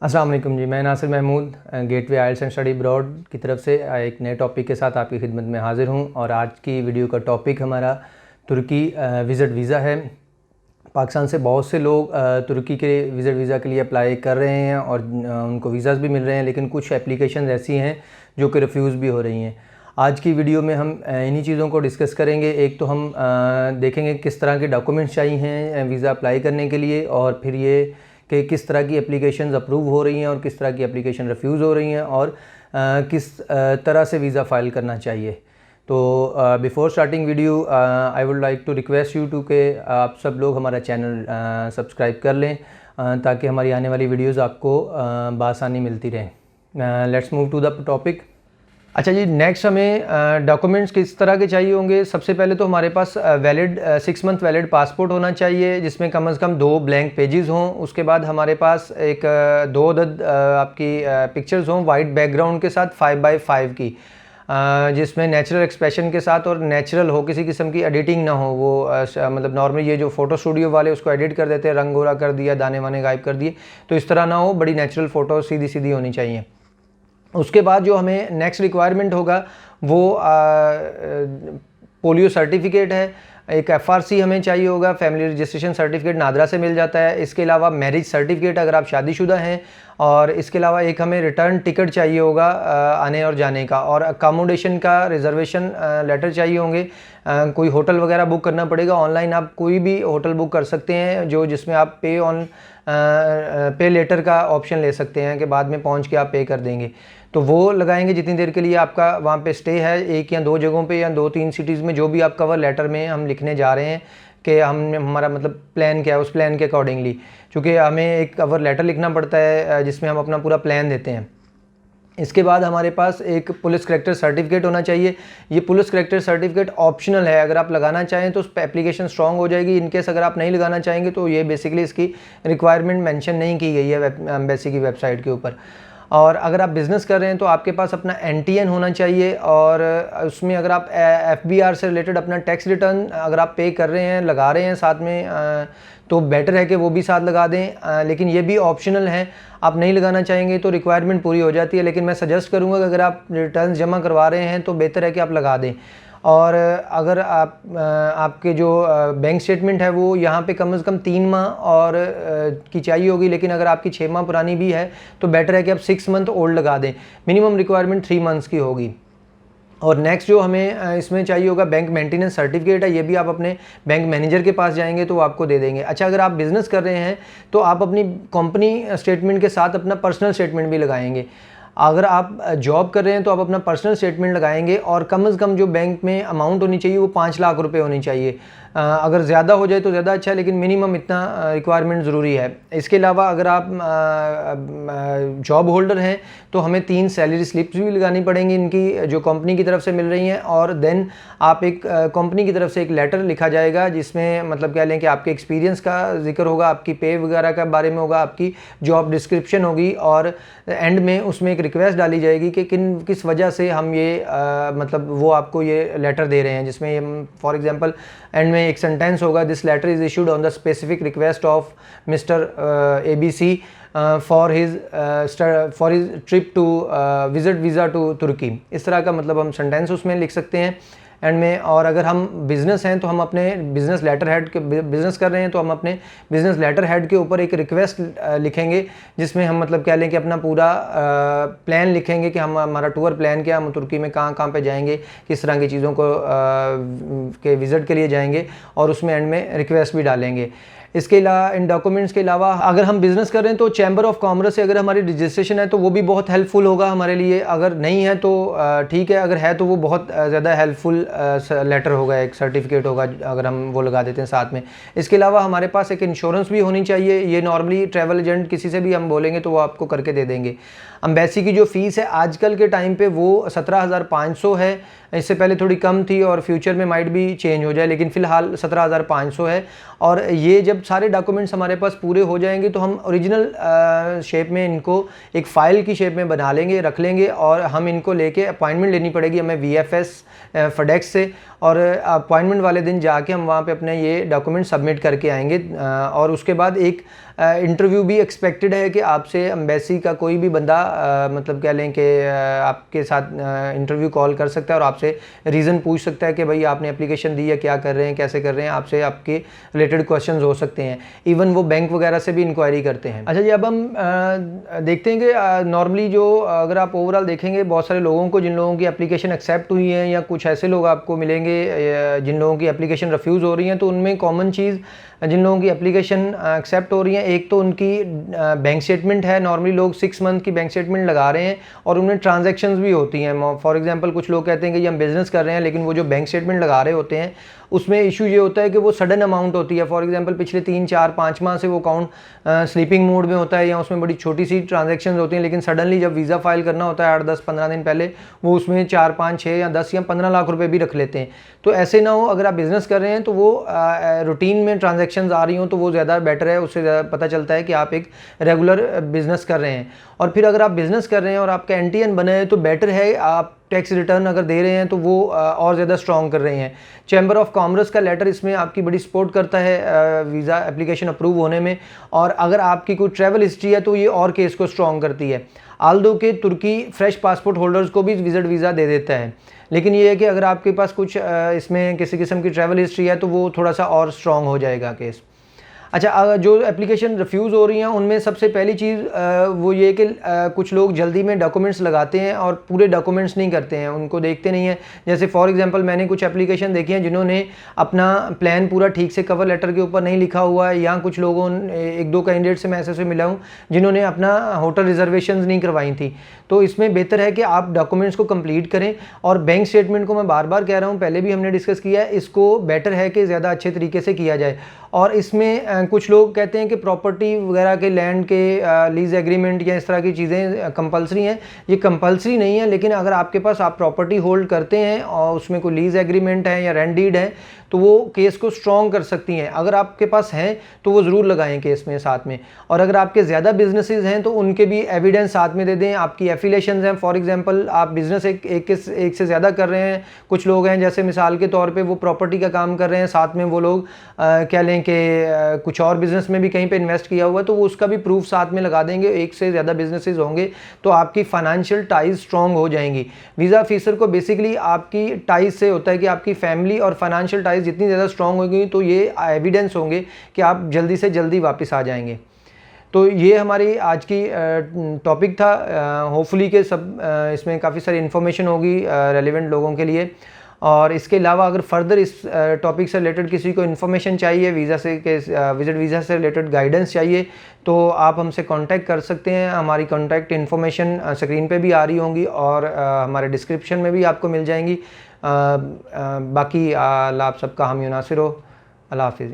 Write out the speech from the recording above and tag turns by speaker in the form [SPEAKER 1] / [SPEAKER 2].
[SPEAKER 1] अस्सलाम वालेकुम जी। मैं Nasir Mahmood Gateway Isles and study abroad की तरफ से एक नए टॉपिक के साथ आपकी खिदमत में हाज़िर हूँ। और आज की वीडियो का टॉपिक हमारा तुर्की विज़िट वीज़ा है। पाकिस्तान से बहुत से लोग तुर्की के विज़िट वीज़ा के लिए अप्लाई कर रहे हैं और उनको वीज़ाज़ भी मिल रहे हैं, लेकिन कुछ एप्लीकेशन ऐसी हैं जो कि रिफ्यूज़ भी हो रही हैं। आज की वीडियो में हम इन्हीं चीज़ों को डिस्कस करेंगे। एक तो हम देखेंगे किस तरह के डॉक्यूमेंट्स चाहिए हैं वीज़ा अप्लाई करने के लिए, और फिर ये कि किस तरह की एप्लीकेशंस अप्रूव हो रही हैं और किस तरह की एप्लीकेशन रिफ्यूज़ हो रही हैं, और किस तरह से वीज़ा फ़ाइल करना चाहिए। तो before starting video I would like to request you to कि आप सब लोग हमारा चैनल सब्सक्राइब कर लें ताकि हमारी आने वाली वीडियोज़ आपको बआसानी मिलती रहें। Let's move to the topic. अच्छा जी, नेक्स्ट हमें डॉक्यूमेंट्स किस तरह के चाहिए होंगे। सबसे पहले तो हमारे पास वैलिड 6 मंथ वैलिड पासपोर्ट होना चाहिए, जिसमें कम से कम 2 ब्लैंक पेजेस हों। उसके बाद हमारे पास एक 2 अदद आपकी पिक्चर्स हों वाइट बैकग्राउंड के साथ 5x5 की, जिसमें नेचुरल एक्सप्रेशन के साथ और नेचुरल हो, किसी किस्म की एडिटिंग ना हो। वो मतलब नॉर्मली ये जो फ़ोटो स्टूडियो वाले उसको एडिट कर देते हैं, रंग गोरा कर दिया, दाने वाने गायब कर दिए, तो इस तरह ना हो। बड़ी नेचुरल फ़ोटो सीधी सीधी होनी चाहिए। उसके बाद जो हमें नेक्स्ट रिक्वायरमेंट होगा वो पोलियो सर्टिफिकेट है। एक FRC हमें चाहिए होगा, फैमिली रजिस्ट्रेशन सर्टिफिकेट नादरा से मिल जाता है। इसके अलावा मैरिज सर्टिफिकेट अगर आप शादीशुदा हैं, और इसके अलावा एक हमें रिटर्न टिकट चाहिए होगा आने और जाने का, और अकामोडेशन का रिजर्वेशन लेटर चाहिए होंगे। कोई होटल वगैरह बुक करना पड़ेगा। ऑनलाइन आप कोई भी होटल बुक कर सकते हैं जिसमें आप पे लेटर का ऑप्शन ले सकते हैं कि बाद में पहुंच के आप पे कर देंगे, तो वो लगाएंगे जितनी देर के लिए आपका वहाँ पे स्टे है, 1 या 2 जगहों पे या 2-3 सिटीज़ में, जो भी आप कवर लेटर में हम लिखने जा रहे हैं कि हमारा मतलब प्लान क्या है, उस प्लान के अकॉर्डिंगली, चूँकि हमें एक कवर लेटर लिखना पड़ता है जिसमें हम अपना पूरा प्लान देते हैं। इसके बाद हमारे पास एक पुलिस करैक्टर सर्टिफिकेट होना चाहिए। ये पुलिस करैक्टर सर्टिफिकेट ऑप्शनल है, अगर आप लगाना चाहें तो उस पर एप्लीकेशन स्ट्रांग हो जाएगी। इनकेस अगर आप नहीं लगाना चाहेंगे तो ये बेसिकली इसकी रिक्वायरमेंट मेंशन नहीं की गई है एम्बेसी की वेबसाइट के ऊपर। और अगर आप बिज़नेस कर रहे हैं तो आपके पास अपना NTN होना चाहिए, और उसमें अगर आप FBR से रिलेटेड अपना टैक्स रिटर्न अगर आप पे कर रहे हैं, लगा रहे हैं साथ में, तो बेटर है कि वो भी साथ लगा दें। लेकिन ये भी ऑप्शनल है, आप नहीं लगाना चाहेंगे तो रिक्वायरमेंट पूरी हो जाती है। लेकिन मैं सजेस्ट करूँगा कि अगर आप रिटर्न जमा करवा रहे हैं तो बेहतर है कि आप लगा दें। और अगर आपके जो बैंक स्टेटमेंट है वो यहाँ पे कम से कम 3 माह और की चाहिए होगी, लेकिन अगर आपकी 6 माह पुरानी भी है तो बेटर है कि आप 6 मंथ ओल्ड लगा दें। मिनिमम रिक्वायरमेंट 3 मंथ्स की होगी। और नेक्स्ट जो हमें इसमें चाहिए होगा बैंक मेंटेनेंस सर्टिफिकेट है। ये भी आप अपने बैंक मैनेजर के पास जाएंगे तो वो आपको दे देंगे। अच्छा, अगर आप बिज़नेस कर रहे हैं तो आप अपनी कंपनी स्टेटमेंट के साथ अपना पर्सनल स्टेटमेंट भी लगाएंगे। अगर आप जॉब कर रहे हैं तो आप अपना पर्सनल स्टेटमेंट लगाएंगे, और कम से कम जो बैंक में अमाउंट होनी चाहिए वो 5 लाख रुपए होनी चाहिए। अगर ज़्यादा हो जाए तो ज़्यादा अच्छा है, लेकिन मिनिमम इतना रिक्वायरमेंट ज़रूरी है। इसके अलावा अगर आप जॉब होल्डर हैं तो हमें 3 सैलरी स्लिप्स भी लगानी पड़ेंगी इनकी, जो कंपनी की तरफ से मिल रही हैं। और देन आप एक कंपनी की तरफ से एक लेटर लिखा जाएगा जिसमें मतलब कह लें कि आपके एक्सपीरियंस का जिक्र होगा, आपकी पे वगैरह का बारे में होगा, आपकी जॉब डिस्क्रिप्शन होगी, और एंड में उसमें एक रिक्वेस्ट डाली जाएगी कि किस वजह से हम ये मतलब वो आपको ये लेटर दे रहे हैं, जिसमें फॉर एग्जांपल एंड में एक सेंटेंस होगा, this letter is issued on the specific request of mister ABC for his trip to visit visa to Turkey. इस तरह का मतलब हम सेंटेंस उसमें लिख सकते हैं एंड में। और अगर हम बिज़नेस हैं तो हम अपने बिज़नेस लेटर हेड के बिज़नेस कर रहे हैं तो हम अपने बिज़नेस लेटर हेड के ऊपर एक रिक्वेस्ट लिखेंगे, जिसमें हम मतलब कह लें कि अपना पूरा प्लान लिखेंगे कि हम हमारा टूर प्लान क्या, हम तुर्की में कहाँ कहाँ पे जाएंगे, किस तरह की चीज़ों को के विज़िट के लिए जाएंगे, और उसमें एंड में रिक्वेस्ट भी डालेंगे। इसके अलावा इन डॉक्यूमेंट्स के अलावा अगर हम बिज़नेस कर रहे हैं तो चैम्बर ऑफ कॉमर्स से अगर हमारी रजिस्ट्रेशन है तो वो भी बहुत हेल्पफुल होगा हमारे लिए। अगर नहीं है तो ठीक है, अगर है तो वो बहुत ज़्यादा हेल्पफुल लेटर होगा, एक सर्टिफिकेट होगा अगर हम वो लगा देते हैं साथ में। इसके अलावा हमारे पास एक इंश्योरेंस भी होनी चाहिए। ये नॉर्मली ट्रैवल एजेंट किसी से भी हम बोलेंगे तो वो आपको करके दे देंगे। एम्बेसी की जो फ़ीस है आजकल के टाइम पे वो 17,500 है। इससे पहले थोड़ी कम थी और फ्यूचर में माइट भी चेंज हो जाए, लेकिन फ़िलहाल 17,500 है। और ये जब सारे डॉक्यूमेंट्स हमारे पास पूरे हो जाएंगे तो हम ओरिजिनल शेप में इनको एक फ़ाइल की शेप में बना लेंगे, रख लेंगे, और हम इनको लेके अपॉइंटमेंट लेनी पड़ेगी हमें VFS FedEx से, और अपॉइंटमेंट वाले दिन जाके हम वहाँ पे अपने ये डॉक्यूमेंट सबमिट करके आएंगे। और उसके बाद एक इंटरव्यू भी एक्सपेक्टेड है कि आपसे एम्बेसी का कोई भी बंदा मतलब कह लें कि आपके साथ इंटरव्यू कॉल कर सकता है और आपसे रीज़न पूछ सकता है कि भाई आपने एप्लीकेशन दी है, क्या कर रहे हैं, कैसे कर रहे हैं, आपसे आपके रिलेटेड क्वेश्चंस हो सकते हैं। इवन वो बैंक वगैरह से भी इंक्वायरी करते हैं। अच्छा जी, अब हम देखते हैं कि नॉर्मली जो अगर आप ओवरऑल देखेंगे बहुत सारे लोगों को, जिन लोगों की एप्लीकेशन एक्सेप्ट हुई है या कुछ ऐसे लोग आपको मिलेंगे जिन लोगों की एप्लीकेशन रिफ्यूज़ हो रही हैं, तो उनमें कॉमन चीज़ जिन लोगों की एप्लीकेशन एक्सेप्ट हो रही है, एक तो उनकी बैंक स्टेटमेंट है। नॉर्मली लोग 6 मंथ की बैंक स्टेटमेंट लगा रहे हैं और उनमें ट्रांजैक्शंस भी होती हैं। फॉर एग्जांपल कुछ लोग कहते हैं कि हम बिज़नेस कर रहे हैं, लेकिन वो जो बैंक स्टेटमेंट लगा रहे होते हैं उसमें इशू ये होता है कि वो सडन अमाउंट होती है। फॉर एग्जांपल पिछले 3, 4, 5 माह से वो अकाउंट स्लीपिंग मोड में होता है या उसमें बड़ी छोटी सी ट्रांजैक्शंस होती हैं, लेकिन सडनली जब वीज़ा फाइल करना होता है 8, 10, 15 दिन पहले, वो उसमें 4, 5, 6 या 10 या 15 लाख रुपए भी रख लेते हैं। तो ऐसे ना हो, अगर आप बिज़नेस कर रहे हैं तो वो रूटीन में ट्रांजैक्शंस आ रही हों तो वो ज़्यादा बेटर है। उससे ज़्यादा पता चलता है कि आप एक रेगुलर बिज़नेस कर रहे हैं। और फिर अगर आप बिज़नेस कर रहे हैं और आपका एनटीएन बना है तो बेटर है आप टैक्स रिटर्न अगर दे रहे हैं तो वो और ज़्यादा स्ट्रॉन्ग कर रहे हैं। चैम्बर ऑफ कॉमर्स का लेटर इसमें आपकी बड़ी सपोर्ट करता है वीज़ा एप्लीकेशन अप्रूव होने में। और अगर आपकी कोई ट्रैवल हिस्ट्री है तो ये और केस को स्ट्रॉन्ग करती है। आल्दो के तुर्की फ्रेश पासपोर्ट होल्डर्स को भी विजिट वीज़ा दे देता है, लेकिन ये है कि अगर आपके पास कुछ इसमें किसी किस्म की ट्रैवल हिस्ट्री है तो वो थोड़ा सा और स्ट्रॉन्ग हो जाएगा केस। अच्छा, जो एप्लीकेशन रिफ्यूज़ हो रही हैं उनमें सबसे पहली चीज़ वो ये कि कुछ लोग जल्दी में डॉक्यूमेंट्स लगाते हैं और पूरे डॉक्यूमेंट्स नहीं करते हैं, उनको देखते नहीं हैं। जैसे फॉर एग्जांपल मैंने कुछ एप्लीकेशन देखी हैं जिन्होंने अपना प्लान पूरा ठीक से कवर लेटर के ऊपर नहीं लिखा हुआ है, या कुछ लोगों एक दो कैंडिडेट से मैं ऐसे से मिला हूँ जिन्होंने अपना होटल रिजर्वेशन नहीं करवाई थी। तो इसमें बेहतर है कि आप डॉक्यूमेंट्स को कंप्लीट करें। और बैंक स्टेटमेंट को मैं बार बार कह रहा हूँ, पहले भी हमने डिस्कस किया है, इसको बेटर है कि ज़्यादा अच्छे तरीके से किया जाए। और इसमें कुछ लोग कहते हैं कि प्रॉपर्टी वगैरह के लैंड के लीज एग्रीमेंट या इस तरह की चीज़ें कंपलसरी हैं। ये कंपलसरी नहीं है, लेकिन अगर आपके पास आप प्रॉपर्टी होल्ड करते हैं और उसमें कोई लीज एग्रीमेंट है या रेंट डीड है तो वो केस को स्ट्रॉन्ग कर सकती हैं। अगर आपके पास हैं तो वो ज़रूर लगाएं केस में साथ में। और अगर आपके ज़्यादा बिजनेसेस हैं तो उनके भी एविडेंस साथ में दे दें। आपकी एफिलेशंस हैं, फॉर एग्जांपल आप बिज़नेस एक से ज़्यादा कर रहे हैं, कुछ लोग हैं जैसे मिसाल के तौर पे वो प्रॉपर्टी का काम कर रहे हैं, साथ में वो लोग कह लें कि कुछ और बिज़नेस में भी कहीं पे इन्वेस्ट किया हुआ है, तो वो उसका भी प्रूफ साथ में लगा देंगे। एक से ज़्यादा बिजनेसेस होंगे तो आपकी फाइनेंशियल टाइज स्ट्रॉन्ग हो जाएंगी। वीज़ा ऑफिसर को बेसिकली आपकी टाइज से होता है कि आपकी फैमिली और फाइनेंशियल टाइज जितनी ज़्यादा स्ट्रॉन्ग होगी तो ये एविडेंस होंगे कि आप जल्दी से जल्दी वापस आ जाएंगे। तो ये हमारी आज की टॉपिक था। होपफुली के सब इसमें काफ़ी सारी इन्फॉर्मेशन होगी रेलिवेंट लोगों के लिए। और इसके अलावा अगर फर्दर इस टॉपिक से रिलेटेड किसी को इन्फॉर्मेशन चाहिए, विजिट वीज़ा से रिलेटेड गाइडेंस चाहिए, तो आप हमसे कांटेक्ट कर सकते हैं। हमारी कांटेक्ट इन्फॉर्मेशन स्क्रीन पे भी आ रही होंगी और हमारे डिस्क्रिप्शन में भी आपको मिल जाएंगी। बाकी अल्लाह आप सबका हामी नासिर हो। अल्लाह हाफिज़।